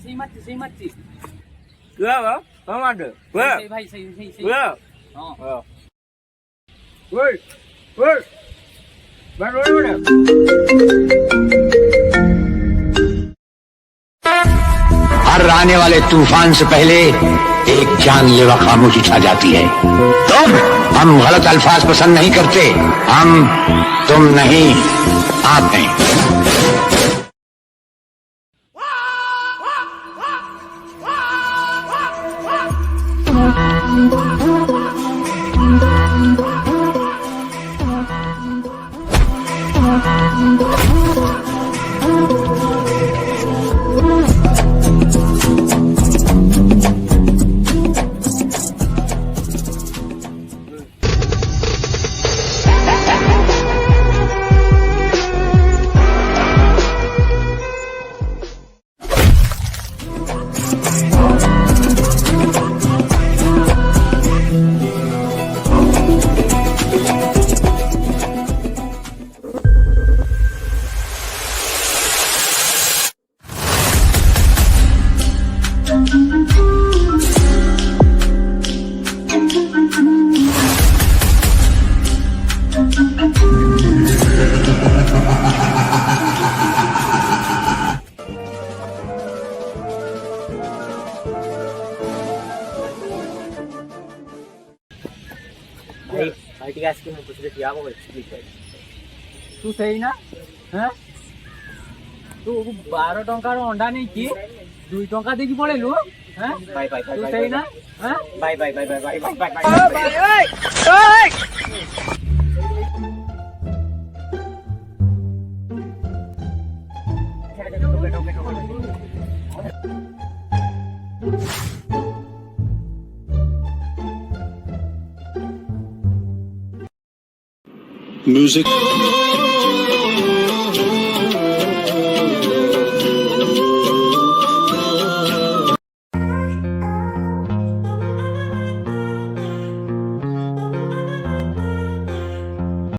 सही मत थी क्या टमाटर सही भाई सही क्या हाँ ओए ओए बैठ बैठ हर आने वाले तूफान से पहले एक जानलेवा खामोशी छा जाती है। तो हम गलत अल्फाज पसंद नहीं करते, हम तुम नहीं आप हैं। भाई ठीक है इसके में कुछ दिया वो तू सही ना हैं तू 12 टंकार अंडा नहीं की 2 टंका देकी पड़ेलु हैं बाय बाय तू सही ना हैं bye bye bye bye bye bye bye ओए Music.